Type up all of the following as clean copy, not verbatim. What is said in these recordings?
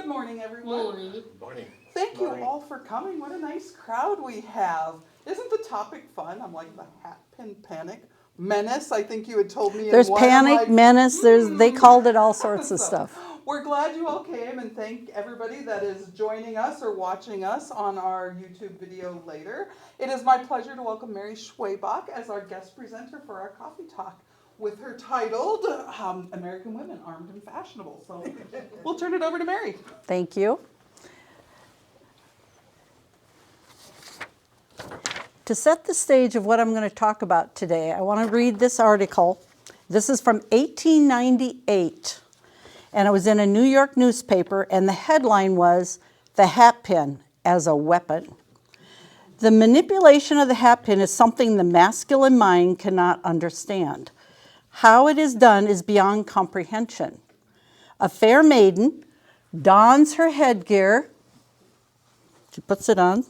Good morning, everyone. Morning. Morning. Thank you all for coming. What a nice crowd we have. Isn't the topic fun? I'm like the Hatpin panic. Menace, I think you had told me. There's in one. I'm panic, like, menace, they called it all sorts of So, stuff. We're glad you all came, and thank everybody that is joining us or watching us on our YouTube video later. It is my pleasure to welcome Mary Schwebach as our guest presenter for our coffee talk with her titled American Women Armed and Fashionable. So we'll turn it over to Mary. Thank you. To set the stage of what I'm going to talk about today, I want to read this article. This is from 1898, and it was in a New York newspaper, and the headline was, "The Hatpin as a Weapon." The manipulation of the hatpin is something the masculine mind cannot understand. How it is done is beyond comprehension. A fair maiden dons her headgear, she puts it on,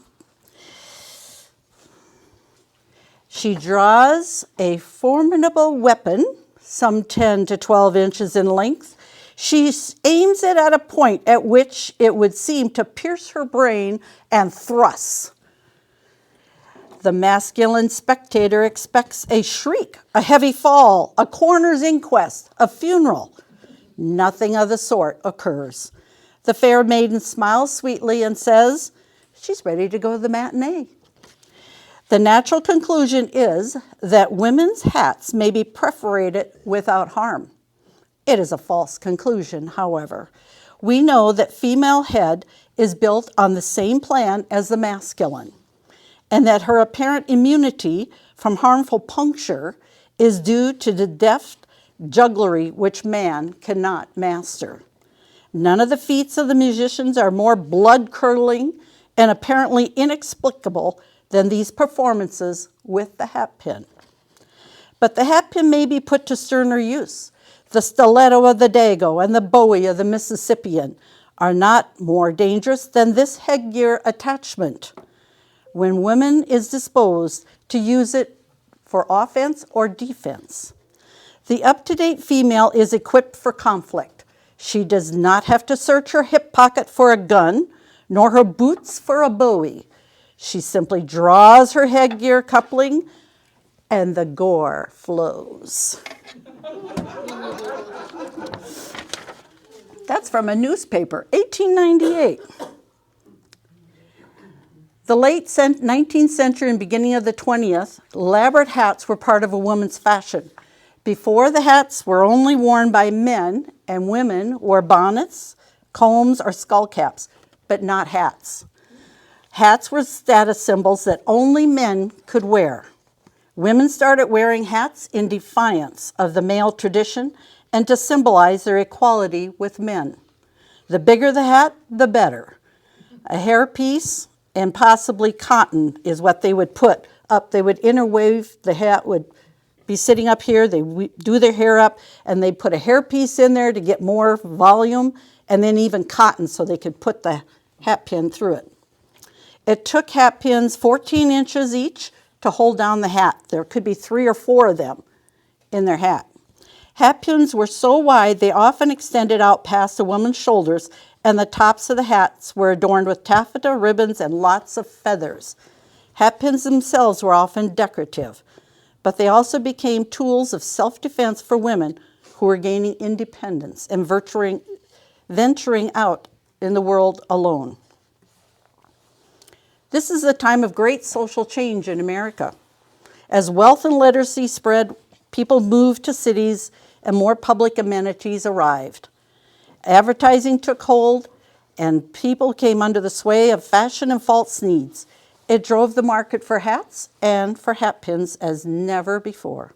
she draws a formidable weapon, some 10 to 12 inches in length. She aims it at a point at which it would seem to pierce her brain and thrusts. The masculine spectator expects a shriek, a heavy fall, a coroner's inquest, a funeral. Nothing of the sort occurs. The fair maiden smiles sweetly and says she's ready to go to the matinee. The natural conclusion is that women's hats may be perforated without harm. It is a false conclusion, however. We know that female head is built on the same plan as the masculine, and that her apparent immunity from harmful puncture is due to the deft jugglery which man cannot master. None of the feats of the musicians are more blood-curdling and apparently inexplicable than these performances with the hatpin. But the hatpin may be put to sterner use. The stiletto of the Dago and the bowie of the Mississippian are not more dangerous than this headgear attachment when woman is disposed to use it for offense or defense. The up-to-date female is equipped for conflict. She does not have to search her hip pocket for a gun, nor her boots for a bowie. She simply draws her headgear coupling, and the gore flows. That's from a newspaper, 1898. The late 19th century and beginning of the 20th, elaborate hats were part of a woman's fashion. Before, the hats were only worn by men, and women wore bonnets, combs, or skull caps, but not hats. Hats were status symbols that only men could wear. Women started wearing hats in defiance of the male tradition and to symbolize their equality with men. The bigger the hat, the better. A hairpiece and possibly cotton is what they would put up. They would interweave, the hat would be sitting up here, they do their hair up, and they'd put a hairpiece in there to get more volume, and then even cotton so they could put the hat pin through it. It took hat pins 14 inches each to hold down the hat. There could be 3 or 4 of them in their hat. Hat pins were so wide they often extended out past a woman's shoulders, and the tops of the hats were adorned with taffeta, ribbons, and lots of feathers. Hat pins themselves were often decorative, but they also became tools of self-defense for women who were gaining independence and venturing out in the world alone. This is a time of great social change in America. As wealth and literacy spread, people moved to cities and more public amenities arrived. Advertising took hold, and people came under the sway of fashion and false needs. It drove the market for hats and for hatpins as never before.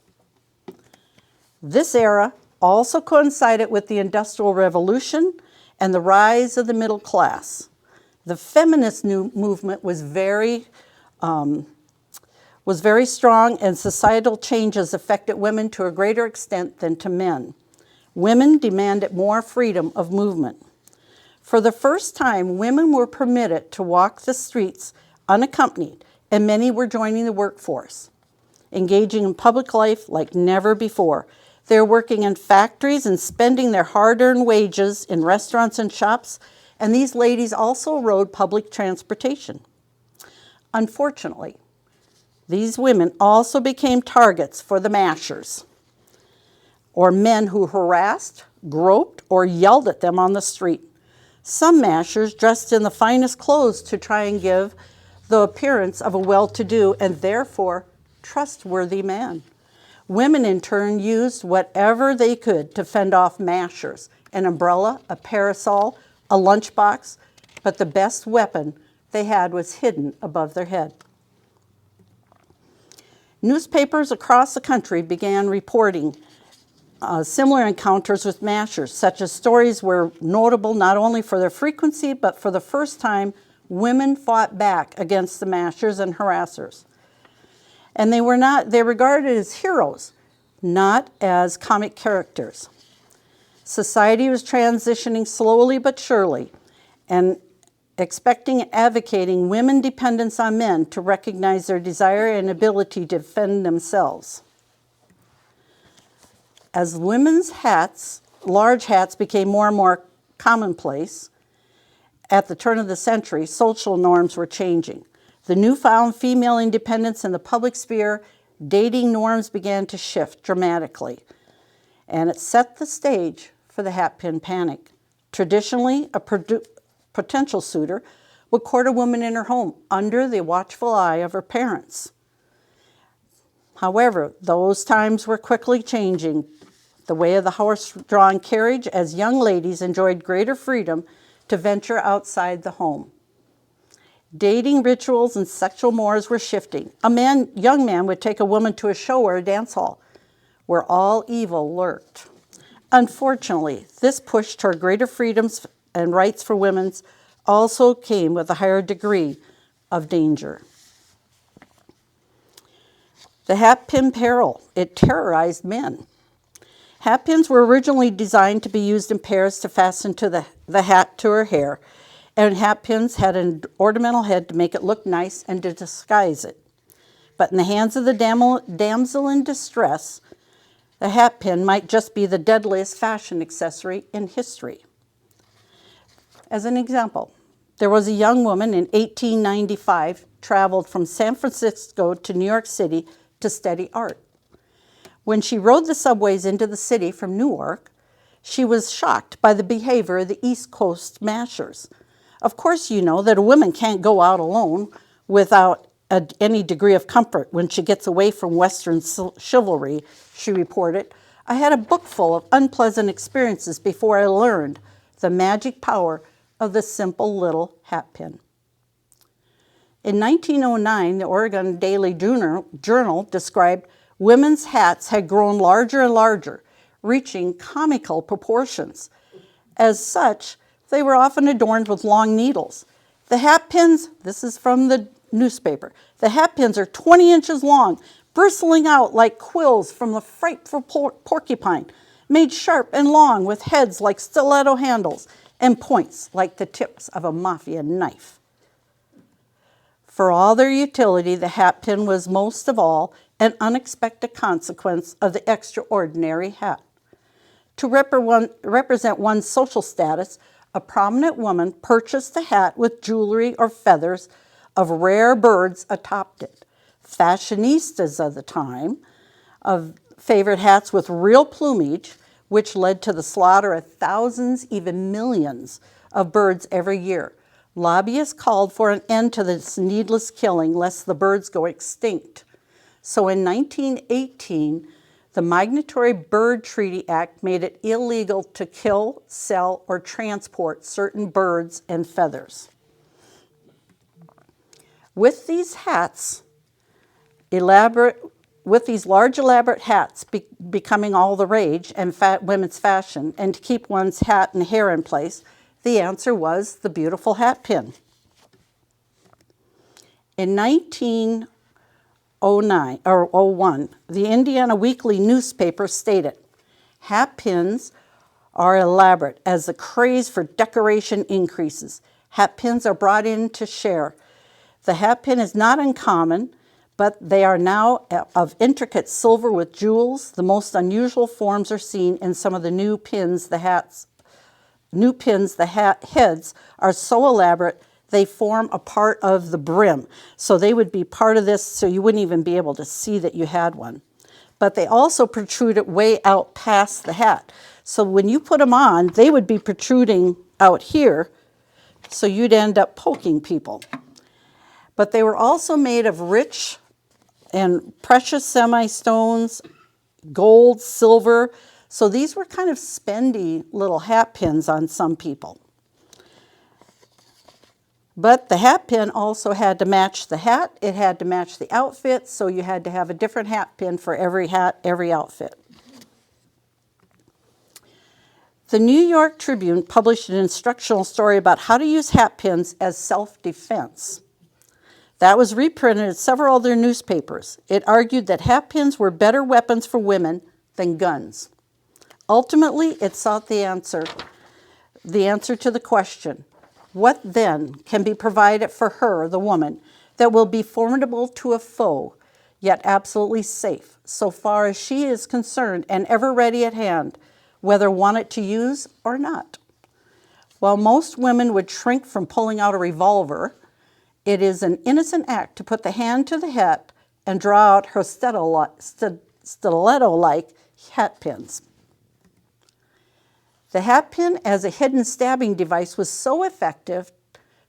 This era also coincided with the Industrial Revolution and the rise of the middle class. The feminist movement was very strong, and societal changes affected women to a greater extent than to men. Women demanded more freedom of movement. For the first time, women were permitted to walk the streets unaccompanied, and many were joining the workforce, engaging in public life like never before. They're working in factories and spending their hard-earned wages in restaurants and shops and these ladies also rode public transportation. Unfortunately, these women also became targets for the mashers, or men who harassed, groped, or yelled at them on the street. Some mashers dressed in the finest clothes to try and give the appearance of a well-to-do and therefore trustworthy man. Women in turn used whatever they could to fend off mashers, an umbrella, a parasol, a lunchbox, but the best weapon they had was hidden above their head. Newspapers across the country began reporting similar encounters with mashers, such as stories were notable not only for their frequency, but for the first time, women fought back against the mashers and harassers. And they regarded as heroes, not as comic characters. Society was transitioning slowly but surely, and expecting and advocating women dependence on men to recognize their desire and ability to defend themselves. As women's hats, large hats became more and more commonplace, at the turn of the century, social norms were changing. The newfound female independence in the public sphere, dating norms began to shift dramatically, and it set the stage for the hatpin panic. Traditionally, a potential suitor would court a woman in her home under the watchful eye of her parents. However, those times were quickly changing the way of the horse-drawn carriage as young ladies enjoyed greater freedom to venture outside the home. Dating rituals and sexual mores were shifting. A young man would take a woman to a show or a dance hall where all evil lurked. Unfortunately, this push toward greater freedoms and rights for women also came with a higher degree of danger. The hatpin peril, it terrorized men. Hatpins were originally designed to be used in pairs to fasten to the hat to her hair, and hatpins had an ornamental head to make it look nice and to disguise it. But in the hands of the damsel in distress, the hatpin might just be the deadliest fashion accessory in history. As an example, there was a young woman in 1895 traveled from San Francisco to New York City to study art. When she rode the subways into the city from Newark, she was shocked by the behavior of the East Coast mashers. Of course, you know that a woman can't go out alone without any degree of comfort when she gets away from Western chivalry, she reported. I had a book full of unpleasant experiences before I learned the magic power of the simple little hatpin. In 1909, the Oregon Daily Journal described women's hats had grown larger and larger, reaching comical proportions. As such, they were often adorned with long needles. The hatpins, this is from the newspaper, the hatpins are 20 inches long, bristling out like quills from the frightful porcupine, made sharp and long with heads like stiletto handles and points like the tips of a mafia knife. For all their utility, the hatpin was most of all an unexpected consequence of the extraordinary hat. To represent one's social status, a prominent woman purchased the hat with jewelry or feathers of rare birds atop it. Fashionistas of the time favored hats with real plumage, which led to the slaughter of thousands, even millions, of birds every year. Lobbyists called for an end to this needless killing, lest the birds go extinct. So in 1918, the Migratory Bird Treaty Act made it illegal to kill, sell, or transport certain birds and feathers. With these hats, with these large elaborate hats becoming all the rage and women's fashion, and to keep one's hat and hair in place, the answer was the beautiful hatpin. In 1901, the Indiana Weekly newspaper stated, "Hatpins are elaborate as the craze for decoration increases. Hatpins are brought in to share. The hatpin is not uncommon, but they are now of intricate silver with jewels. The most unusual forms are seen in some of the new pins the hats new pins, the hat heads, are so elaborate they form a part of the brim. So they would be part of this, so you wouldn't even be able to see that you had one. But they also protruded way out past the hat. So when you put them on, they would be protruding out here, so you'd end up poking people. But they were also made of rich and precious semi-stones, gold, silver. So these were kind of spendy little hat pins on some people. But the hat pin also had to match the hat. It had to match the outfit, so you had to have a different hat pin for every hat, every outfit. The New York Tribune published an instructional story about how to use hat pins as self-defense. That was reprinted in several other newspapers. It argued that hat pins were better weapons for women than guns. Ultimately, it sought the answer to the question, what then can be provided for her, the woman, that will be formidable to a foe, yet absolutely safe, so far as she is concerned and ever ready at hand, whether wanted to use or not? While most women would shrink from pulling out a revolver, it is an innocent act to put the hand to the hat and draw out her stiletto-like hat pins. The hat pin as a hidden stabbing device was so effective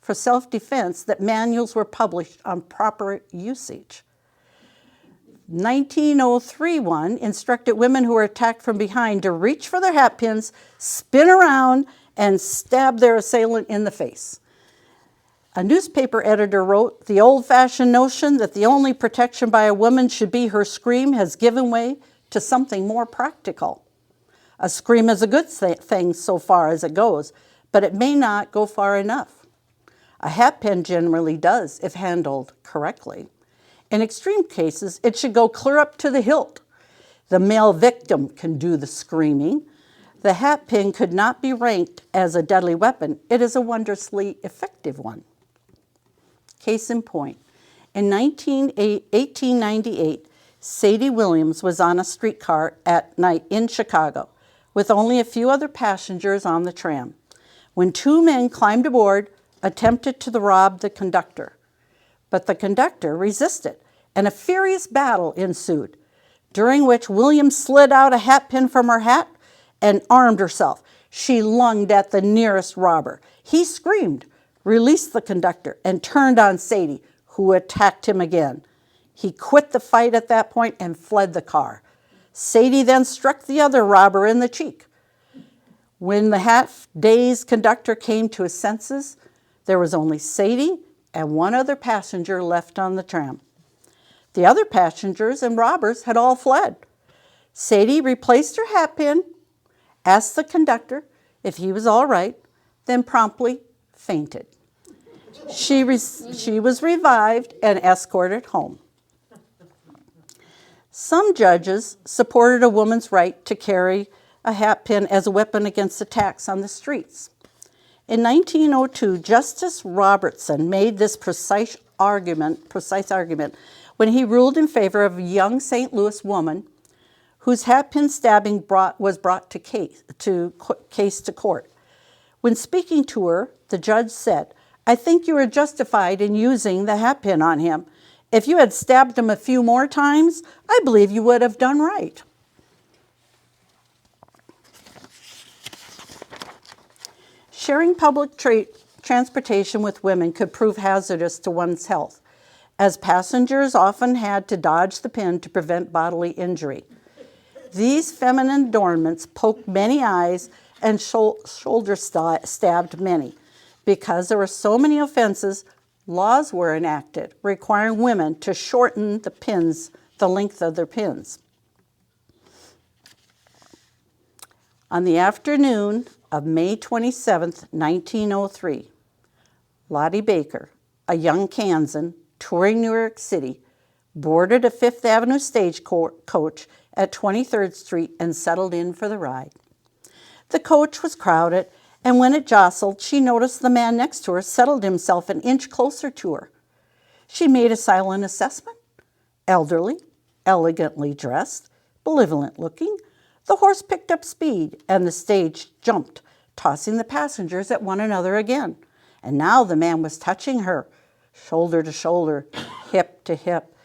for self-defense that manuals were published on proper usage. 1903 one instructed women who were attacked from behind to reach for their hat pins, spin around, and stab their assailant in the face. A newspaper editor wrote, "The old-fashioned notion that the only protection by a woman should be her scream has given way to something more practical. A scream is a good thing so far as it goes, but it may not go far enough. A hat pin generally does, if handled correctly. In extreme cases, it should go clear up to the hilt. The male victim can do the screaming. The hat pin could not be ranked as a deadly weapon. It is a wondrously effective one." Case in point, in 1898, Sadie Williams was on a streetcar at night in Chicago with only a few other passengers on the tram, when two men climbed aboard, attempted to rob the conductor. But the conductor resisted, and a furious battle ensued, during which Williams slid out a hat pin from her hat and armed herself. She lunged at the nearest robber. He screamed, released the conductor, and turned on Sadie, who attacked him again. He quit the fight at that point and fled the car. Sadie then struck the other robber in the cheek. When the half-dazed conductor came to his senses, there was only Sadie and one other passenger left on the tram. The other passengers and robbers had all fled. Sadie replaced her hat pin, asked the conductor if he was all right, then promptly fainted. She was revived and escorted home. Some judges supported a woman's right to carry a hat pin as a weapon against attacks on the streets. In 1902, Justice Robertson made this precise argument when he ruled in favor of a young St. Louis woman whose hat pin stabbing was brought to case to court. When speaking to her, the judge said, "I think you are justified in using the hat pin on him. If you had stabbed him a few more times, I believe you would have done right." Sharing public transportation with women could prove hazardous to one's health, as passengers often had to dodge the pin to prevent bodily injury. These feminine adornments poked many eyes and shoulder stabbed many. Because there were so many offenses, laws were enacted requiring women to shorten the length of their pins. On the afternoon of May 27, 1903, Lottie Baker, a young Kansan touring New York City, boarded a Fifth Avenue stagecoach at 23rd Street and settled in for the ride. The coach was crowded, and when it jostled, she noticed the man next to her settled himself an inch closer to her. She made a silent assessment. Elderly, elegantly dressed, benevolent looking, the horse picked up speed, and the stage jumped, tossing the passengers at one another again. And now the man was touching her, shoulder to shoulder, hip to hip.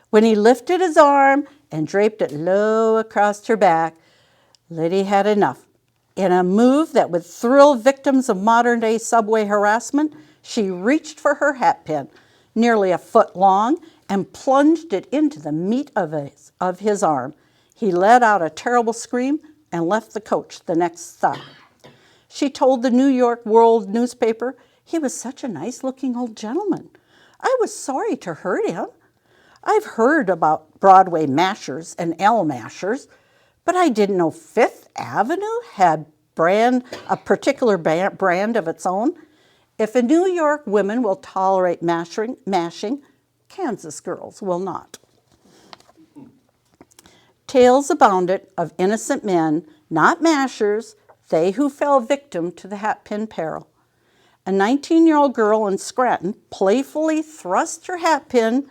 When he lifted his arm and draped it low across her back, Liddy had enough. In a move that would thrill victims of modern-day subway harassment, she reached for her hatpin, nearly a foot long, and plunged it into the meat of his arm. He let out a terrible scream and left the coach the next stop. She told the New York World newspaper, "He was such a nice-looking old gentleman. I was sorry to hurt him. I've heard about Broadway mashers and L mashers, but I didn't know Fifth Avenue had a particular brand of its own. If a New York woman will tolerate mashing, Kansas girls will not." Tales abounded of innocent men, not mashers, they who fell victim to the hatpin peril. A 19-year-old girl in Scranton playfully thrust her hatpin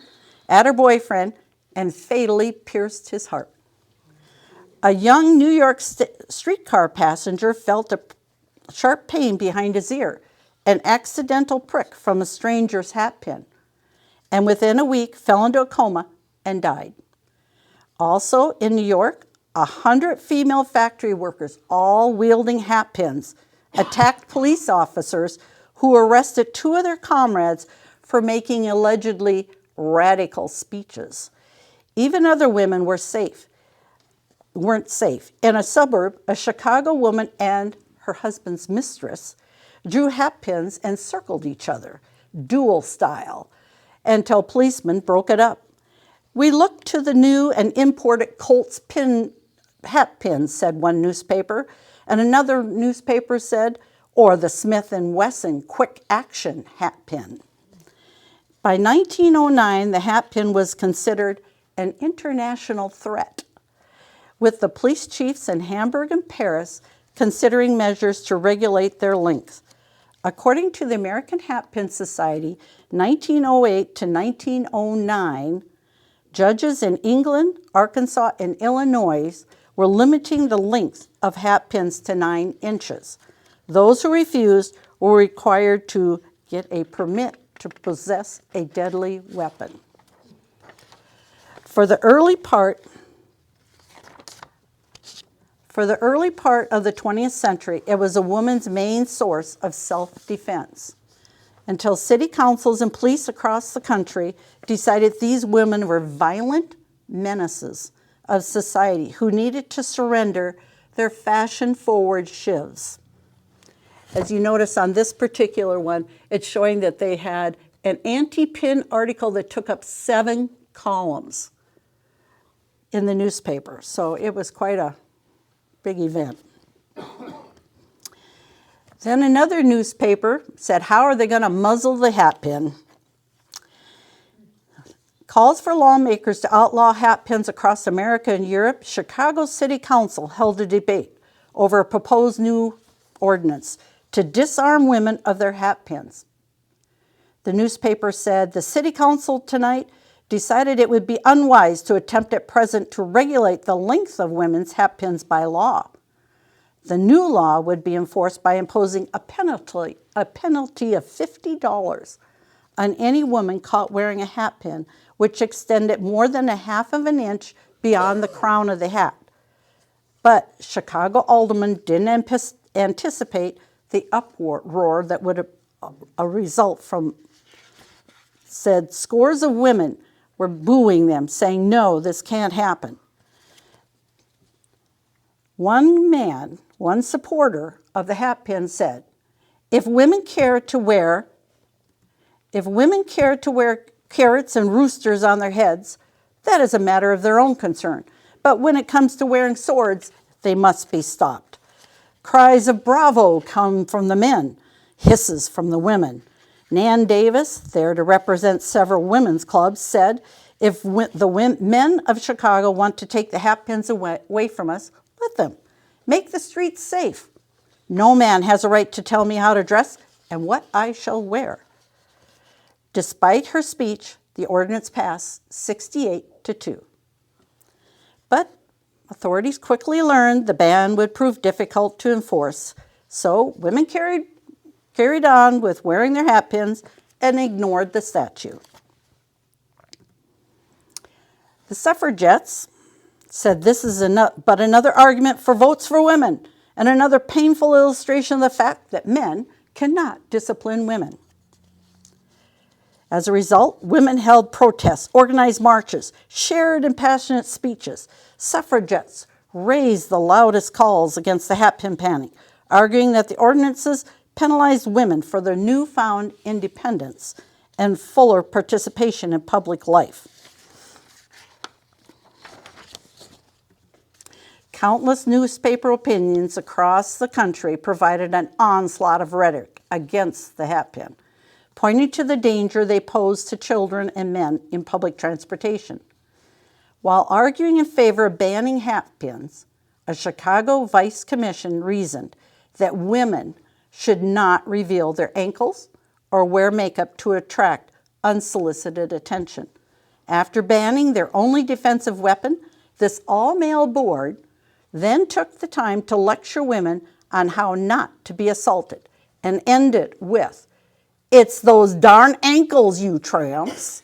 at her boyfriend and fatally pierced his heart. A young New York streetcar passenger felt a sharp pain behind his ear, an accidental prick from a stranger's hatpin, and within a week fell into a coma and died. Also in New York, 100 female factory workers, all wielding hatpins, attacked police officers who arrested 2 of their comrades for making allegedly radical speeches. Even other women weren't safe. In a suburb, a Chicago woman and her husband's mistress drew hatpins and circled each other, duel style, until policemen broke it up. "We look to the new and imported Colts hatpins," said one newspaper, and another newspaper said, "or the Smith & Wesson quick action hatpin." By 1909, the hatpin was considered an international threat, with the police chiefs in Hamburg and Paris considering measures to regulate their length. According to the American Hatpin Society, 1908 to 1909, judges in England, Arkansas, and Illinois were limiting the length of hatpins to 9 inches. Those who refused were required to get a permit to possess a deadly weapon. For the early part of the 20th century, it was a woman's main source of self-defense, until city councils and police across the country decided these women were violent menaces of society who needed to surrender their fashion-forward shivs. As you notice on this particular one, it's showing that they had an anti-pin article that took up 7 columns in the newspaper. So it was quite a big event. Then another newspaper said, "How are they going to muzzle the hatpin?" Calls for lawmakers to outlaw hatpins across America and Europe. Chicago City Council held a debate over a proposed new ordinance to disarm women of their hatpins. The newspaper said, "The City Council tonight decided it would be unwise to attempt at present to regulate the length of women's hatpins by law. The new law would be enforced by imposing a penalty of $50 on any woman caught wearing a hatpin which extended more than a half of an inch beyond the crown of the hat." But Chicago aldermen didn't anticipate the uproar that would result from, said scores of women were booing them, saying, "No, this can't happen." One supporter of the hatpin said, if women care to wear carrots and roosters on their heads, that is a matter of their own concern. But when it comes to wearing swords, they must be stopped. Cries of bravo come from the men, hisses from the women. Nan Davis, there to represent several women's clubs, said, if the men of Chicago want to take the hatpins away from us, let them. Make the streets safe. No man has a right to tell me how to dress and what I shall wear. Despite her speech, the ordinance passed 68-2. But authorities quickly learned the ban would prove difficult to enforce. So women carried on with wearing their hatpins and ignored the statute. The suffragettes said this is but another argument for votes for women and another painful illustration of the fact that men cannot discipline women. As a result, women held protests, organized marches, shared in passionate speeches. Suffragettes raised the loudest calls against the hatpin panic, arguing that the ordinances penalized women for their newfound independence and fuller participation in public life. Countless newspaper opinions across the country provided an onslaught of rhetoric against the hatpin, pointing to the danger they pose to children and men in public transportation. While arguing in favor of banning hatpins, a Chicago Vice Commission reasoned that women should not reveal their ankles or wear makeup to attract unsolicited attention. After banning their only defensive weapon, this all-male board then took the time to lecture women on how not to be assaulted and ended with, "It's those darn ankles, you tramps."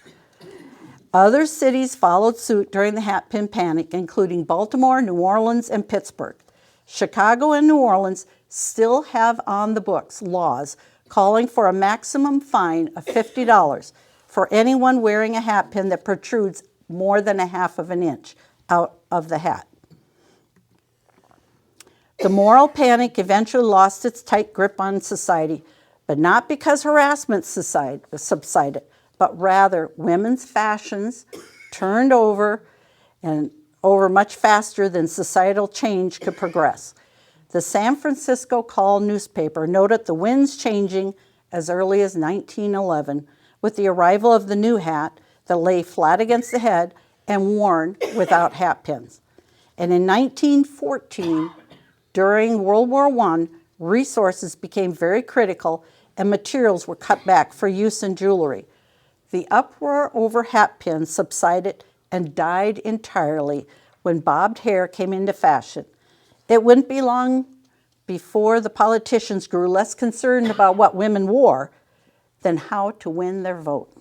Other cities followed suit during the hatpin panic, including Baltimore, New Orleans, and Pittsburgh. Chicago and New Orleans still have on the books laws calling for a maximum fine of $50 for anyone wearing a hatpin that protrudes more than a half of an inch out of the hat. The moral panic eventually lost its tight grip on society, but not because harassment subsided, but rather women's fashions turned over much faster than societal change could progress. The San Francisco Call newspaper noted the winds changing as early as 1911 with the arrival of the new hat that lay flat against the head and worn without hatpins. And in 1914, during World War I, resources became very critical and materials were cut back for use in jewelry. The uproar over hatpins subsided and died entirely when bobbed hair came into fashion. It wouldn't be long before the politicians grew less concerned about what women wore than how to win their vote.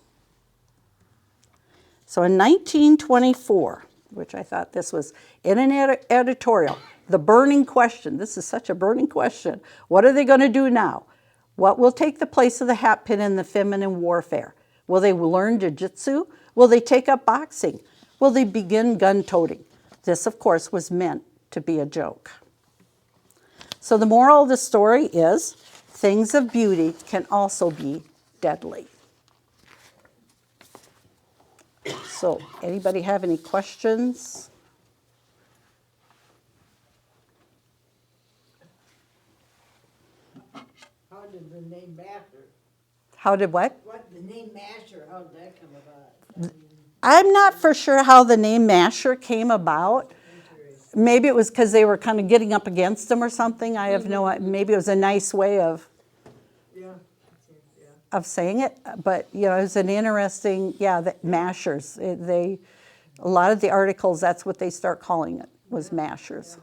So in 1924, which I thought this was in an editorial, the burning question, this is such a burning question, what are they going to do now? What will take the place of the hatpin in the feminine warfare? Will they learn jiu-jitsu? Will they take up boxing? Will they begin gun-toting? This, of course, was meant to be a joke. So the moral of the story is, things of beauty can also be deadly. So, anybody have any questions? How did the name Masher? How did what? What, the name Masher, how did that come about? I'm not for sure how the name Masher came about. Maybe it was because they were kind of getting up against them or something. I have no idea. Maybe it was a nice way of saying it. But, you know, it's an interesting, the mashers. A lot of the articles, that's what they start calling it, was mashers.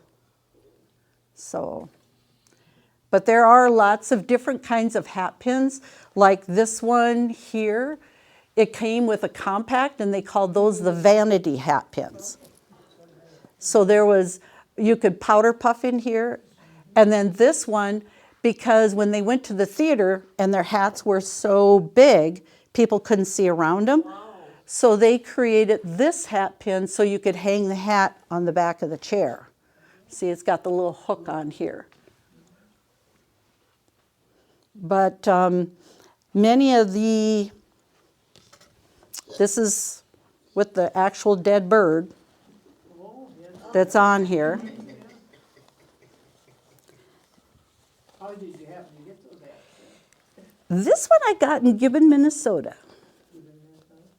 So, but there are lots of different kinds of hat pins. Like this one here, it came with a compact, and they called those the vanity hat pins. So there was, you could powder puff in here. And then this one, because when they went to the theater and their hats were so big, people couldn't see around them. Wow. So they created this hat pin so you could hang the hat on the back of the chair. See, it's got the little hook on here. But many of this is with the actual dead bird that's on here. How did you happen to get those hats? This one I got in Gibbon, Minnesota.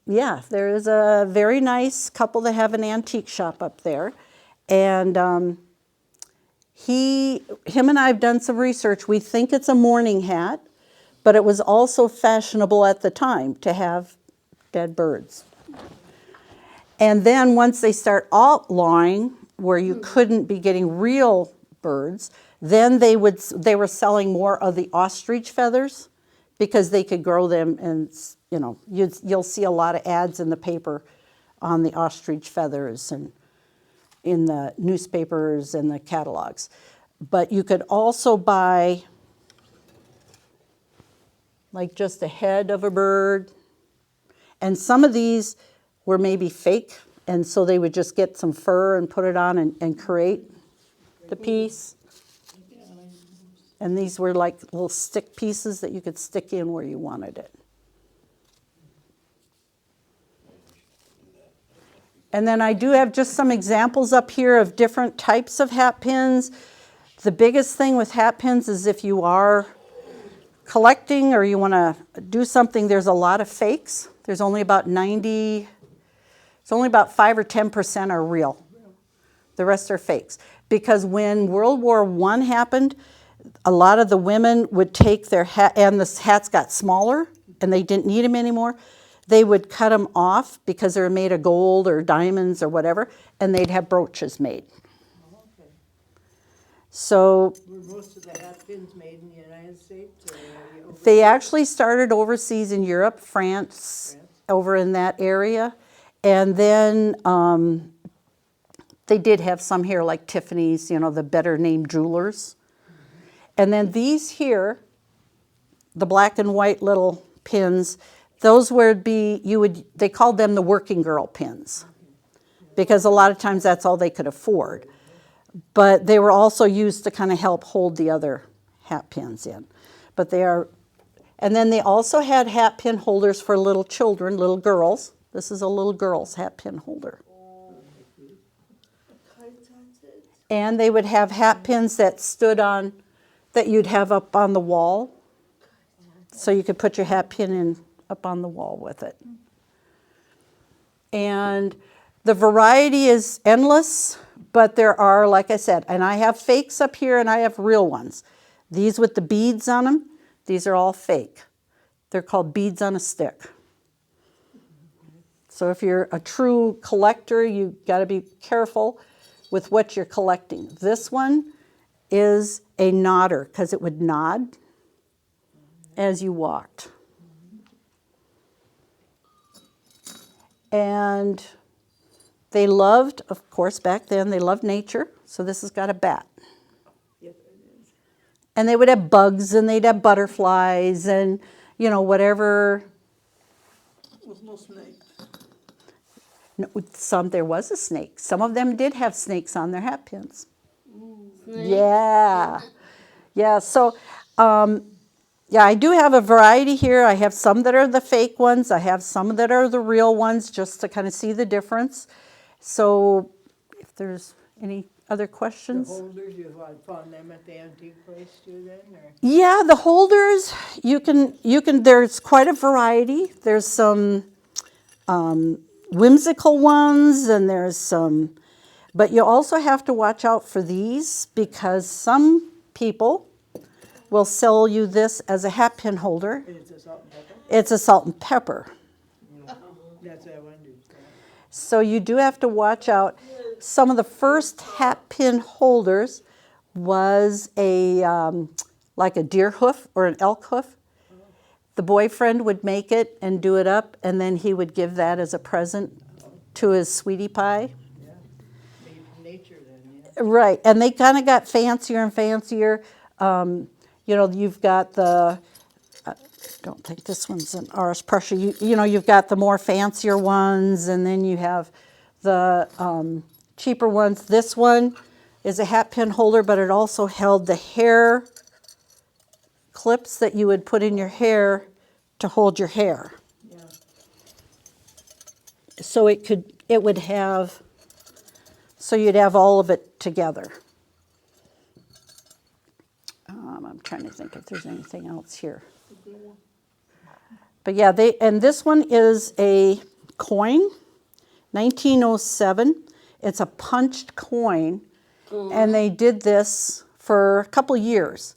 Yeah, there is a very nice couple that have an antique shop up there. And him and I have done some research. We think it's a mourning hat, but it was also fashionable at the time to have dead birds. And then once they start outlawing, where you couldn't be getting real birds. Then they were selling more of the ostrich feathers because they could grow them, and you know, you'll see a lot of ads in the paper on the ostrich feathers and in the newspapers and the catalogs. But you could also buy like just a head of a bird. And some of these were maybe fake, and so they would just get some fur and put it on and create the piece. And these were like little stick pieces that you could stick in where you wanted it. And then I do have just some examples up here of different types of hat pins. The biggest thing with hat pins is if you are collecting or you want to do something, there's a lot of fakes. There's only about 5 or 10% are real. The rest are fakes. Because when World War I happened, a lot of the women would take their hat, and the hats got smaller and they didn't need them anymore. They would cut them off because they were made of gold or diamonds or whatever, and they'd have brooches made. Okay. So Were most of the hat pins made in the United States? Or they actually started overseas in Europe, France, over in that area. And then they did have some here like Tiffany's, you know, the better named jewelers. And then these here, the black and white little pins, those would be, they called them the working girl pins because a lot of times that's all they could afford. But they were also used to kind of help hold the other hat pins in. But they are, and then they also had hat pin holders for little children, little girls. This is a little girl's hat pin holder. And they would have hat pins that stood on, that you'd have up on the wall. So you could put your hat pin in up on the wall with it. And the variety is endless, but there are, like I said, and I have fakes up here and I have real ones. These with the beads on them, these are all fake. They're called beads on a stick. So if you're a true collector, you got to be careful with what you're collecting. This one is a nodder because it would nod as you walked. And they loved, of course, back then, they loved nature. So this has got a bat. Yes, it is. And they would have bugs and they'd have butterflies and, you know, whatever. There was no snake. No, there was a snake. Some of them did have snakes on their hat pins. Yeah. Yeah, so, yeah, I do have a variety here. I have some that are the fake ones. I have some that are the real ones, just to kind of see the difference. So if there's any other The questions. holders, you found them at the antique place too then? Or? Yeah, the holders, you can, there's quite a variety. There's some whimsical ones and there's some, but you also have to watch out for these because some people will sell you this as a hat pin holder. It's a salt and pepper? It's a salt and pepper. That's what I wondered. So you do have to watch out. Some of the first hat pin holders was a like a deer hoof or an elk hoof. The boyfriend would make it and do it up, and then he would give that as a present to his sweetie pie. Yeah, made from nature then, yeah. Right, and they kind of got fancier and fancier. You know, you've got the, I don't think this one's an Ars Prussia. You know, you've got the more fancier ones, and then you have the cheaper ones. This one is a hat pin holder, but it also held the hair clips that you would put in your hair to hold your hair. Yeah. So it would have, so you'd have all of it together. I'm trying to think if there's anything else here. But yeah, and this one is a coin, 1907. It's a punched coin, and they did this for a couple years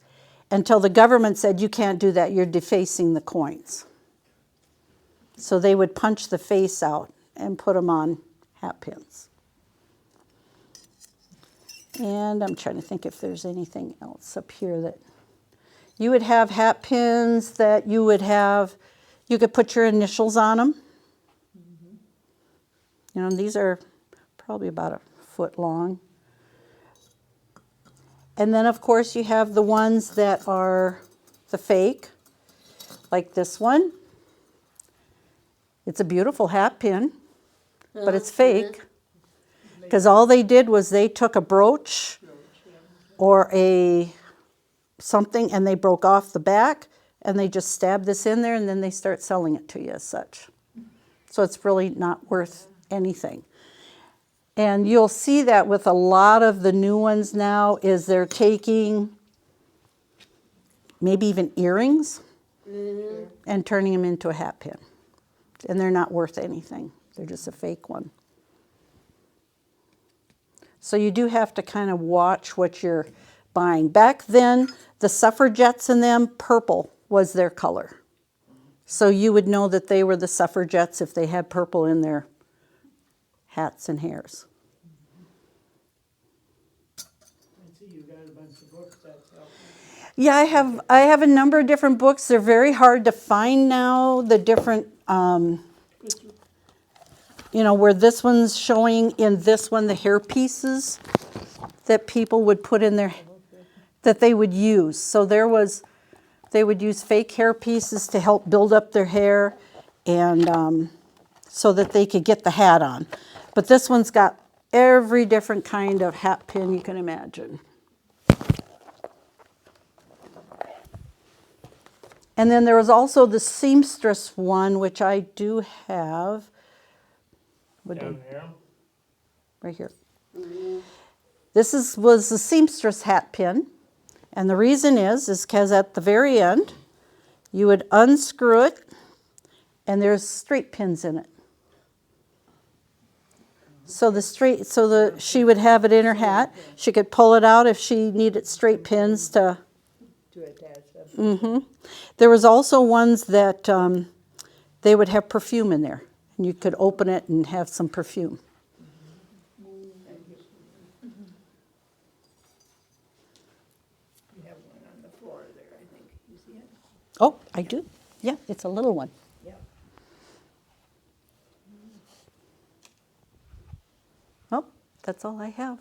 until the government said, you can't do that, you're defacing the coins. So they would punch the face out and put them on hat pins. And I'm trying to think if there's anything else up here that you would have hat pins that you would have, you could put your initials on them. You know, these are probably about a foot long. And then of course you have the ones that are the fake, like this one. It's a beautiful hat pin, but it's fake. Because all they did was they took a brooch or a something and they broke off the back and they just stabbed this in there and then they start selling it to you as such. So it's really not worth anything. And you'll see that with a lot of the new ones now is they're taking maybe even earrings and turning them into a hat pin. And they're not worth anything. They're just a fake one. So you do have to kind of watch what you're buying. Back then, the suffragettes in them, purple was their color. So you would know that they were the suffragettes if they had purple in their hats and hairs. I see you got a bunch of books that's out. Yeah, I have a number of different books. They're very hard to find now, the different, you know, where this one's showing in this one, the hair pieces that people would put in their, that they would use. So they would use fake hair pieces to help build up their hair and so that they could get the hat on. But this one's got every different kind of hat pin you can imagine. And then there was also the seamstress one, which I do have. Down there. Right here. This was the seamstress hat pin. And the reason is because at the very end, you would unscrew it, and there's straight pins in it. So she would have it in her hat. She could pull it out if she needed straight pins to attach them. There was also ones that they would have perfume in there. And you could open it and have some perfume. You have one on the floor there, I think. You see it? Oh, I do. Yeah, it's a little one. Yep. Oh, that's all I have.